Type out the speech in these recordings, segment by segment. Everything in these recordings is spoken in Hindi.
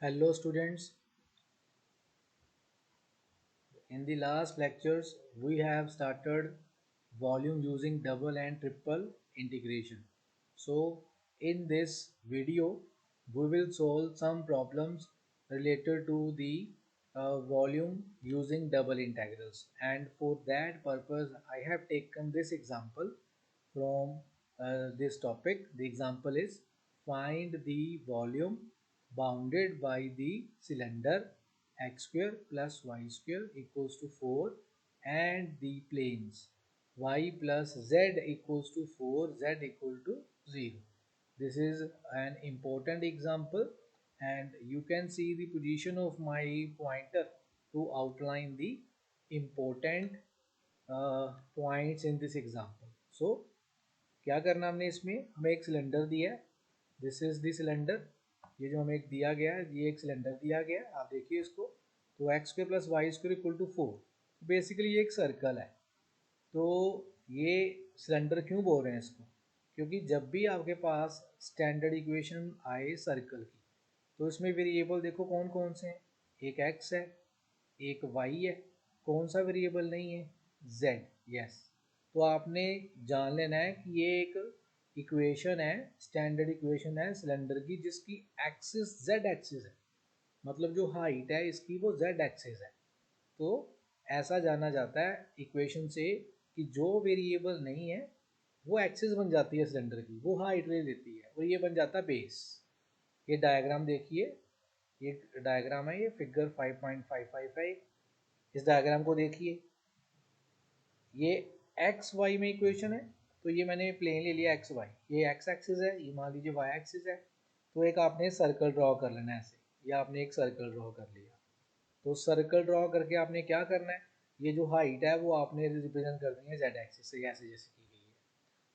Hello students, in the last lectures we have started volume using double and triple integration. So in this video we will solve some problems related to the volume using double integrals, and for that purpose I have taken this example from this topic. The example is find the volume bounded by the cylinder x square plus y square equals to 4 and the planes y plus z equals to 4, z equal to 0. This is an important example, and you can see the position of my pointer to outline the important points in this example. So क्या करना हमने इसमें, हमें एक सिलेंडर दिया है, दिस इज द सिलेंडर, ये जो हमें एक दिया गया है, ये एक सिलेंडर दिया गया है, आप देखिए इसको, तो x square plus y square equal to 4, basically ये एक सर्कल है। तो ये सिलेंडर क्यों बोल रहे हैं इसको, क्योंकि जब भी आपके पास स्टैंडर्ड इक्वेशन आए सर्कल की, तो इसमें वेरिएबल देखो कौन कौन से हैं, एक एक्स है, एक वाई है, कौन सा वेरिएबल नहीं है, जेड, यस। तो आपने जान लेना है कि ये एक इक्वेशन है, स्टैंडर्ड इक्वेशन है सिलेंडर की, जिसकी एक्सिस जेड एक्सिस है, मतलब जो हाइट है इसकी वो जेड एक्सिस है। तो ऐसा जाना जाता है इक्वेशन से कि जो वेरिएबल नहीं है वो एक्सिस बन जाती है सिलेंडर की, वो हाइट ले लेती है और ये बन जाता है बेस। ये डायग्राम देखिए, ये डायग्राम है, ये फिगर 5.55 है। इस डायग्राम को देखिए, ये एक्स वाई में इक्वेशन है, तो ये मैंने प्लेन ले लिया एक्स वाई, ये एक्स एक्सिस है, ये मान लीजिए वाई एक्सिस है। तो एक आपने सर्कल ड्रॉ कर लेना है ऐसे, या आपने एक सर्कल ड्रॉ कर लिया, तो सर्कल ड्रॉ करके आपने क्या करना है, ये जो हाइट है वो आपने रिप्रेजेंट कर दी है जेड एक्सिस से, ऐसे जैसे की गई है।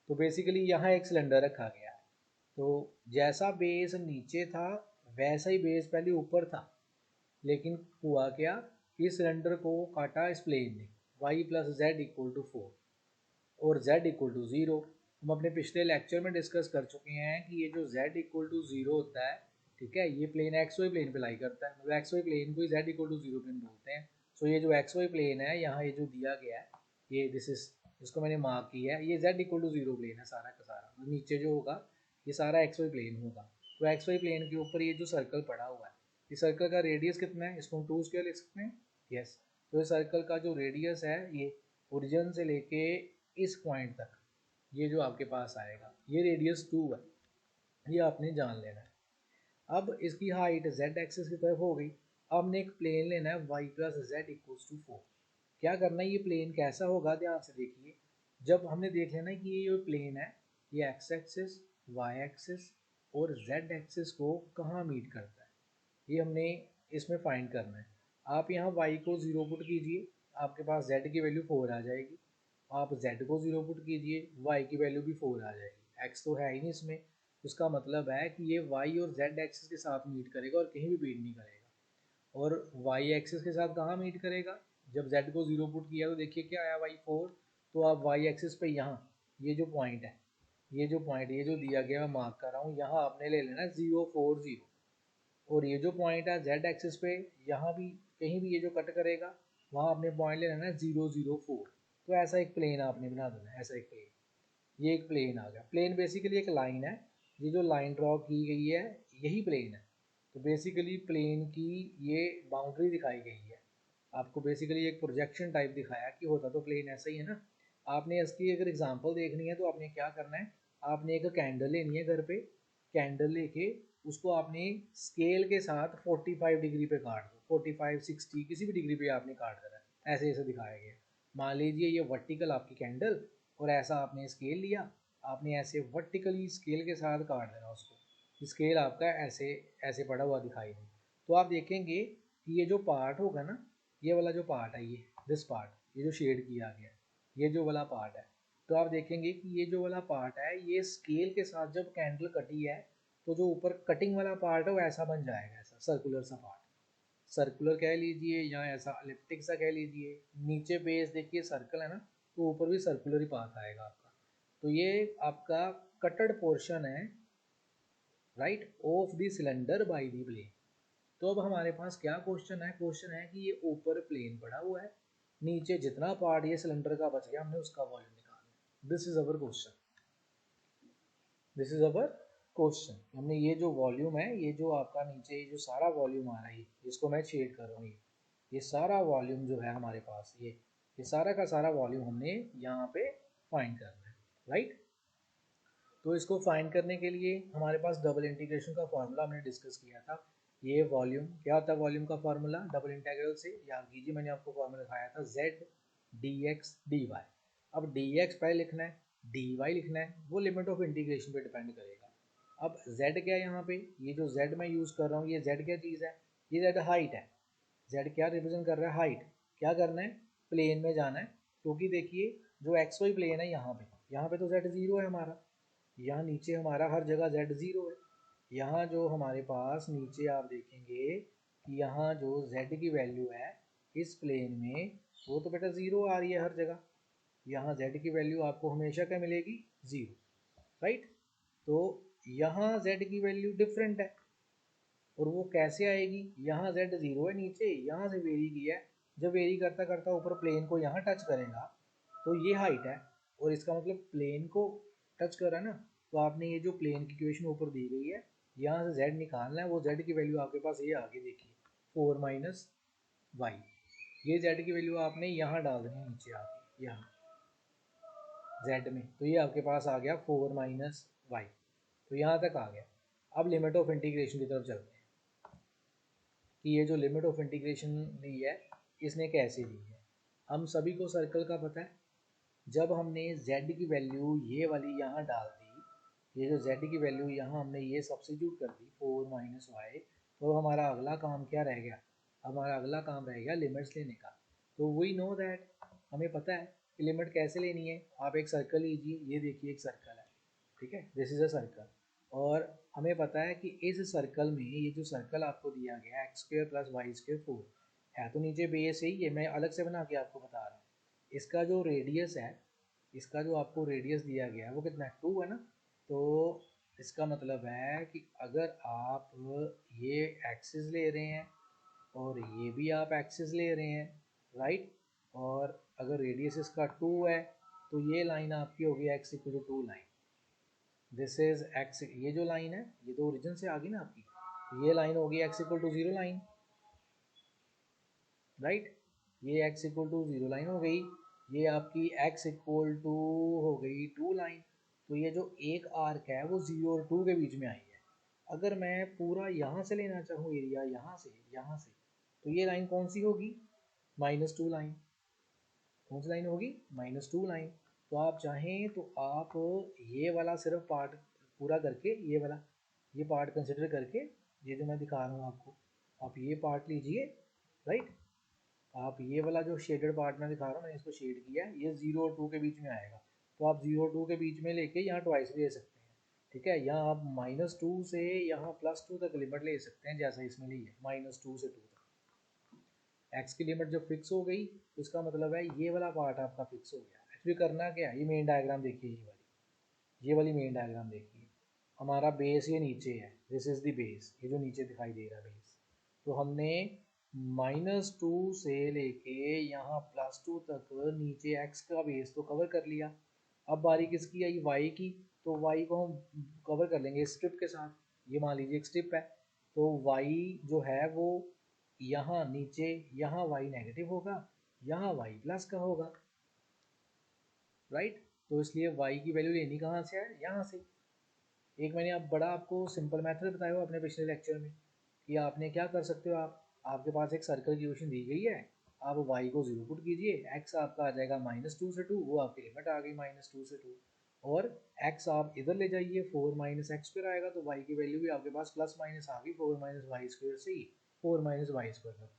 तो बेसिकली यहाँ एक सिलेंडर रखा गया है, तो जैसा बेस नीचे था वैसा ही बेस पहले ऊपर था, लेकिन हुआ क्या कि सिलेंडर को काटा इस प्लेन ने, y plus z equal to 4 और z इक्वल टू 0। हम अपने पिछले लेक्चर में डिस्कस कर चुके हैं कि ये जो z इक्वल टू 0 होता है, ठीक है, ये प्लेन एक्स वाई प्लेन पे लाई करता है, मतलब एक्स वाई प्लेन को ही z इक्वल टू 0 प्लेन बोलते हैं। सो ये जो एक्स वाई प्लेन है, यहाँ ये जो दिया गया है, ये दिस इज, इसको मैंने मार्क किया है, ये z इक्वल टू 0 प्लेन है सारा का सारा, तो नीचे जो होगा ये सारा एक्स वाई प्लेन होगा। तो एक्स वाई प्लेन के ऊपर ये जो सर्कल पड़ा हुआ है, इस सर्कल का रेडियस कितना है, इसको हम 2 स्क्वायर लिख सकते हैं, यस। तो इस सर्कल का जो रेडियस है, ये ओरिजिन से लेके इस पॉइंट तक, ये जो आपके पास आएगा ये रेडियस 2 है, ये आपने जान लेना है। अब इसकी हाइट z एक्सिस की तरफ हो गई, अब हमने एक प्लेन लेना है y plus z equals to 4। क्या करना है, ये प्लेन कैसा होगा, ध्यान से देखिए। जब हमने देख लेना कि ये जो प्लेन है, ये x एक्सिस, y एक्सिस और z एक्सिस को कहाँ मीट करता है, ये हमने इसमें फाइंड करना है। आप यहाँ y को 0 पुट कीजिए, आपके पास z की वैल्यू 4 आ जाएगी। आप z को 0 पुट कीजिए, y की वैल्यू भी 4 आ जाएगी, x तो है ही नहीं इसमें। उसका मतलब है कि ये y और z एक्सिस के साथ मीट करेगा और कहीं भी बीट नहीं करेगा। और y एक्सिस के साथ कहाँ मीट करेगा, जब z को 0 पुट किया तो देखिए क्या आया, y4। तो आप y एक्सिस पे यहाँ ये जो पॉइंट है, ये जो पॉइंट, ये जो दिया गया मैं मार्क कर रहा हूँ, यहाँ आपने ले लेना 0 4 0। और ये जो पॉइंट है जेड एक्सिस पे, यहाँ भी कहीं भी ये जो कट करेगा वहाँ आपने पॉइंट ले लेना है 0 0 4। तो ऐसा एक प्लेन आपने बना देना है, ऐसा एक प्लेन, ये एक प्लेन आ गया। प्लेन बेसिकली एक लाइन है, ये जो लाइन ड्रॉ की गई है यही प्लेन है। तो बेसिकली प्लेन की ये बाउंड्री दिखाई गई है, आपको बेसिकली एक प्रोजेक्शन टाइप दिखाया कि होता तो प्लेन ऐसा ही है ना। आपने इसकी अगर एग्जांपल देखनी है तो आपने क्या करना है, आपने एक कैंडल लेनी है घर पे, कैंडल लेके उसको आपने स्केल के साथ 45 डिग्री पे काट दो, 45 60 किसी भी डिग्री पे आपने काट देना है, ऐसे ऐसे दिखाया गया। मान लीजिए ये वर्टिकल आपकी कैंडल, और ऐसा आपने स्केल लिया, आपने ऐसे वर्टिकली स्केल के साथ काट देना उसको, स्केल आपका ऐसे ऐसे पड़ा हुआ दिखाई दे। तो आप देखेंगे कि ये जो पार्ट होगा ना, ये वाला जो पार्ट है, ये दिस पार्ट, ये जो शेड किया गया है, ये जो वाला पार्ट है, तो आप देखेंगे कि ये जो वाला पार्ट है ये स्केल के साथ जब कैंडल कटी है, तो जो ऊपर कटिंग वाला पार्ट है वो ऐसा बन जाएगा, ऐसा सर्कुलर सा पार्ट, सर्कुलर कह लीजिए या ऐसा एलिप्टिक सा कह लीजिए। नीचे बेस देखिए सर्कल है ना, तो ऊपर भी सर्कुलर ही पाथ आएगा आपका। तो ये आपका कटड पोर्शन है, right, of the cylinder by the plane. तो अब हमारे पास क्या क्वेश्चन है कि ये ऊपर प्लेन पड़ा हुआ है, नीचे जितना पार्ट ये सिलेंडर का बच गया हमने उसका वॉल्यूम निकालना है। This is our question, this is our question. हमने ये जो वॉल्यूम है, ये जो आपका नीचे ये जो सारा वॉल्यूम आ रहा है, इसको मैं शेड कर रहा हूँ, ये सारा वॉल्यूम जो है हमारे पास, ये सारा का सारा वॉल्यूम हमने यहाँ पे फाइंड करना है, राइट। तो इसको फाइंड करने के लिए हमारे पास डबल इंटीग्रेशन का फॉर्मूला हमने डिस्कस किया था। ये वॉल्यूम क्या होता है, वॉल्यूम का फॉर्मूला डबल इंटीग्रल से याद कीजिए, मैंने आपको फॉर्मूला दिखाया था z dx dy। अब dx पहले लिखना है, dy लिखना है, वो लिमिट ऑफ इंटीग्रेशन पे डिपेंड करेगा। अब z क्या है यहाँ पे, ये जो z मैं यूज़ कर रहा हूँ, ये z क्या चीज़ है, ये z हाइट है। z क्या रिप्रेजेंट कर रहा है, हाइट। क्या करना है, प्लेन में जाना है, क्योंकि देखिए जो एक्स वाई प्लेन है यहाँ पे तो z जीरो है हमारा, यहाँ नीचे हमारा हर जगह z जीरो है। यहाँ जो हमारे पास नीचे आप देखेंगे कि यहाँ जो z की वैल्यू है इस प्लेन में, वो तो बेटा ज़ीरो आ रही है हर जगह। यहाँ z की वैल्यू आपको हमेशा क्या मिलेगी, ज़ीरो, राइट। तो यहाँ z की वैल्यू डिफरेंट है, और वो कैसे आएगी, यहाँ z ज़ीरो है नीचे, यहाँ से वेरी किया है, जब वेरी करता करता ऊपर प्लेन को यहाँ टच करेगा तो ये हाइट है, और इसका मतलब प्लेन को टच कर रहा है ना। तो आपने ये जो प्लेन की इक्वेशन ऊपर दी गई है, यहाँ से z निकालना है, वो z की वैल्यू आपके पास ये आगे देखिए 4 माइनस वाई, ये z की वैल्यू आपने यहाँ डाल देनी है नीचे आके, यहाँ z में, तो ये आपके पास आ गया 4 माइनस वाई, तो यहाँ तक आ गया। अब लिमिट ऑफ इंटीग्रेशन की तरफ चलते हैं कि ये जो लिमिट ऑफ इंटीग्रेशन ली है इसने कैसे ली है। हम सभी को सर्कल का पता है, जब हमने z की वैल्यू ये वाली यहाँ डाल दी, ये जो z की वैल्यू यहाँ हमने ये सब्स्टिट्यूट कर दी 4 माइनस वाई, तो हमारा अगला काम क्या रह गया, हमारा अगला काम रह गया लिमिट्स लेने का। तो वी नो दैट, हमें पता है कि लिमिट कैसे लेनी है। आप एक सर्कल लीजिए, ये देखिए एक सर्कल है, ठीक है, दिस इज अ सर्कल, और हमें पता है कि इस सर्कल में ये जो सर्कल आपको दिया गया है x square plus y square 4 है, तो नीचे बेस ही है, मैं अलग से बना के आपको बता रहा हूँ। इसका जो रेडियस है, इसका जो आपको रेडियस दिया गया है वो कितना है, 2 है ना। तो इसका मतलब है कि अगर आप ये एक्सिस ले रहे हैं और ये भी आप एक्सिस ले रहे हैं, राइट, और अगर रेडियस इसका 2 है तो ये लाइन आपकी होगी x equal to 2 line, this is x, ये जो लाइन है ये तो ओरिजिन से आ गई ना आपकी, ये लाइन होगी x equal to 0 line, right, ये x इक्वल टू 0 लाइन हो गई, ये आपकी x इक्वल टू हो गई 2 लाइन। तो ये जो एक आर्क है वो 0 और 2 के बीच में आई है। अगर मैं पूरा यहाँ से लेना चाहूँ एरिया, यहाँ से, तो ये लाइन कौन सी होगी, -2 लाइन। कौन सी लाइन होगी, -2 लाइन। तो आप चाहें तो आप ये वाला सिर्फ पार्ट पूरा करके, ये वाला ये पार्ट कंसिडर करके, ये जो मैं दिखा रहा हूँ आपको, आप ये पार्ट लीजिए, राइट। आप ये वाला जो शेडेड पार्ट में दिखा रहा हूँ, मैंने इसको शेड किया है, ये 0 और 2 के बीच में आएगा, तो आप 0 और 2 के बीच में लेके यहाँ ट्वाइस भी ले सकते हैं, ठीक है। यहाँ आप -2 से यहाँ +2 तक लिमिट ले सकते हैं, जैसा इसमें ली है -2 से 2 तक। एक्स की लिमिट जब फिक्स हो गई तो इसका मतलब है ये वाला पार्ट आपका फिक्स हो गया। एक्चुअली करना क्या है, ये मेन डायग्राम देखिए, ये वाली मेन डायग्राम देखिए, हमारा बेस ये नीचे है, दिस इज द बेस, ये जो नीचे दिखाई दे रहा है बेस। तो हमने -2 से लेके यहाँ +2 तक नीचे x का बेस तो कवर कर लिया। अब बारी किसकी आई, y की, तो y को हम कवर कर लेंगे स्ट्रिप के साथ, ये मान लीजिए एक स्ट्रिप है, तो y जो है वो यहाँ नीचे, यहाँ y नेगेटिव होगा, यहाँ y प्लस का होगा, राइट। तो इसलिए y की वैल्यू लेनी कहाँ से है, यहाँ से। एक मैंने अब बड़ा आपको सिंपल मेथड बताया हुआ अपने पिछले लेक्चर में कि आपने क्या कर सकते हो, आप आपके पास एक सर्कल की इक्वेशन दी गई है, आप y को 0 पुट कीजिए, x आपका आ जाएगा -2 से 2, वो आपकी लिमिट आ गई -2 से 2, और x आप इधर ले जाइए 4 माइनस एक्स स्क्वायर आएगा, तो y की वैल्यू भी आपके पास प्लस माइनस आ गई 4 माइनस वाई स्क्वायर से ही 4 माइनस वाई स्क्वायर तक,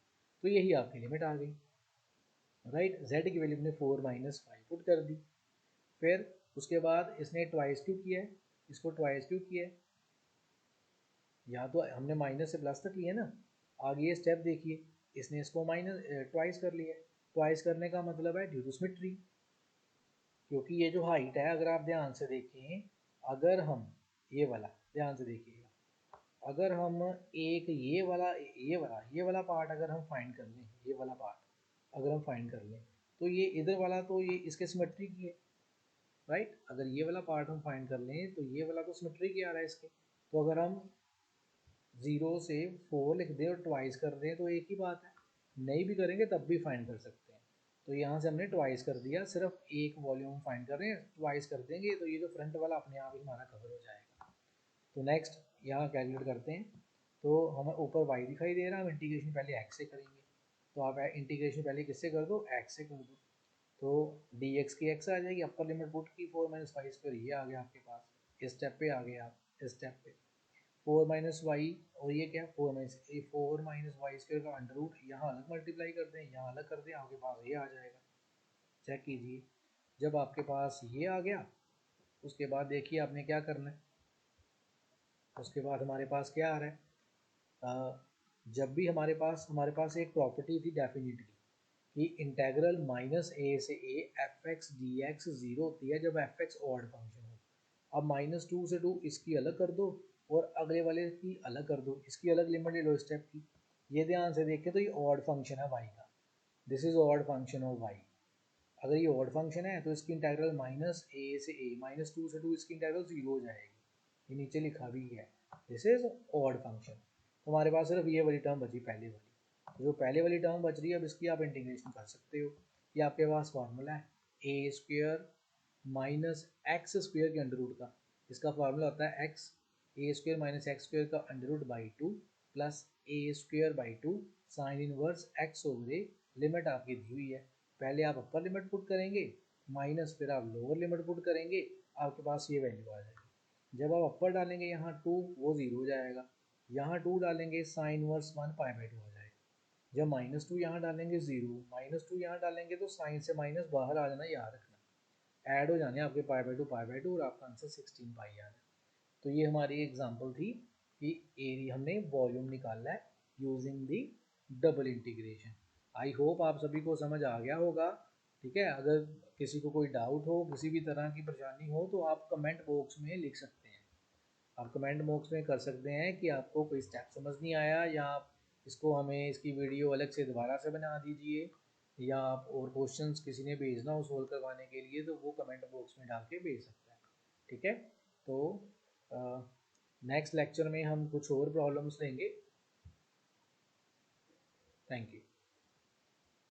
तो यही आपकी लिमिट आ गई, राइट। z की वैल्यू ने 4 माइनस वाई पुट कर दी, फिर उसके बाद इसने ट्वाइस क्यों किया है, इसको ट्वाइस क्यों किया है, यहाँ तो हमने माइनस से प्लस तक लिया ना, आगे ये स्टेप देखिए, इसने इसको माइनस ट्वाइस कर लिया। ट्वाइस करने का मतलब है ड्यू टू सिमेट्री, क्योंकि ये जो हाइट है अगर आप ध्यान से देखें, अगर हम ये वाला ध्यान से देखिएगा, अगर हम एक ये वाला पार्ट अगर हम फाइंड कर लें, ये वाला पार्ट अगर हम फाइंड कर लें, तो ये इधर वाला तो ये इसके सिमेट्री की है, राइट। अगर ये वाला पार्ट हम फाइंड कर लें तो ये वाला तो सिमेट्री की आ रहा है इसके। तो अगर हम 0 से 4 लिख दें और ट्वाइस कर दें तो एक ही बात है, नहीं भी करेंगे तब भी फाइंड कर सकते हैं। तो यहाँ से हमने ट्वाइस कर दिया, सिर्फ एक वॉल्यूम फाइंड कर रहे हैं, ट्वाइस कर देंगे तो ये जो फ्रंट वाला अपने आप ही हमारा कवर हो जाएगा। तो नेक्स्ट यहाँ कैलकुलेट करते हैं। तो हमें ऊपर y दिखाई दे रहा है, हम इंटीग्रेशन पहले x से करेंगे। तो आप इंटीग्रेशन पहले किससे कर दो, x से कर दो। तो dx की x आ जाएगी, अपर लिमिट पुट की 4 माइनस वाई स्क्वायर, ये आ गया आपके पास। इस स्टेप पे आ गए आप, इस स्टेप पे 4 माइनस वाई, और ये क्या 4 माइनस वाई स्क्वायर का अंडर रूट, यहाँ अलग मल्टीप्लाई कर दें, यहाँ अलग कर दें, आपके पास ये आ जाएगा। चेक कीजिए, जब आपके पास ये आ गया उसके बाद देखिए आपने क्या करना है। उसके बाद हमारे पास क्या आ रहा है, जब भी हमारे पास एक प्रॉपर्टी थी डेफिनेटली कि इंटेग्रल माइनस ए से A F x D x zero होती है जब एफ एक्स ऑड फंक्शन हो। अब -2 से 2 इसकी अलग कर दो और अगले वाले की अलग कर दो, इसकी अलग लिमिट ले लो स्टेप की। ये ध्यान से देखें तो ये ऑड फंक्शन है वाई का, this is odd function of y. अगर ये ऑड फंक्शन है तो इसकी इंटेग्रल माइनस ए से ए, -2 से 2 इसकी इंटेग्रल 0 हो जाएगी। ये नीचे लिखा भी है, दिस इज ऑड फंक्शन। तो हमारे पास सिर्फ ये वाली टर्म बची, पहले वाली। तो जो पहले वाली टर्म बच रही है अब इसकी आप इंटीग्रेशन कर सकते हो। ये आपके पास फार्मूला है a square minus x square के अंडर रूट का। इसका फार्मूला होता है x, a square minus x square का under root by 2 plus a square by 2 sine inverse x over a. Limit आपकी दी हुई है, पहले आप अपर लिमिट पुट करेंगे माइनस फिर आप लोअर लिमिट पुट करेंगे, आपके पास ये वैल्यू आ जाएगी। जब आप अपर डालेंगे यहाँ 2 वो 0 हो जाएगा, यहाँ 2 डालेंगे साइन इनवर्स 1 पाई बाई 2 हो जाएगा। जब -2 यहाँ डालेंगे 0, -2 यहाँ डालेंगे तो साइन से माइनस बाहर आ जाना, याद रखना। ऐड हो जाने आपके पाई बाई टू और आपका आंसर 16 पाई आ जाए। तो ये हमारी एग्जांपल थी कि एरिया हमने वॉल्यूम निकाला है using the double integration. I hope आप सभी को समझ आ गया होगा। ठीक है, अगर किसी को कोई डाउट हो, किसी भी तरह की परेशानी हो तो आप कमेंट बॉक्स में लिख सकते हैं। आप कमेंट बॉक्स में कर सकते हैं कि आपको कोई स्टेप समझ नहीं आया, या आप इसको हमें इसकी वीडियो अलग से दोबारा से बना दीजिए, या आप और क्वेश्चंस किसी ने भेजना हो सोल्व करवाने के लिए तो वो कमेंट बॉक्स में डाल के भेज सकते हैं। ठीक है, तो नेक्स्ट लेक्चर में हम कुछ और प्रॉब्लम्स लेंगे। Thank you.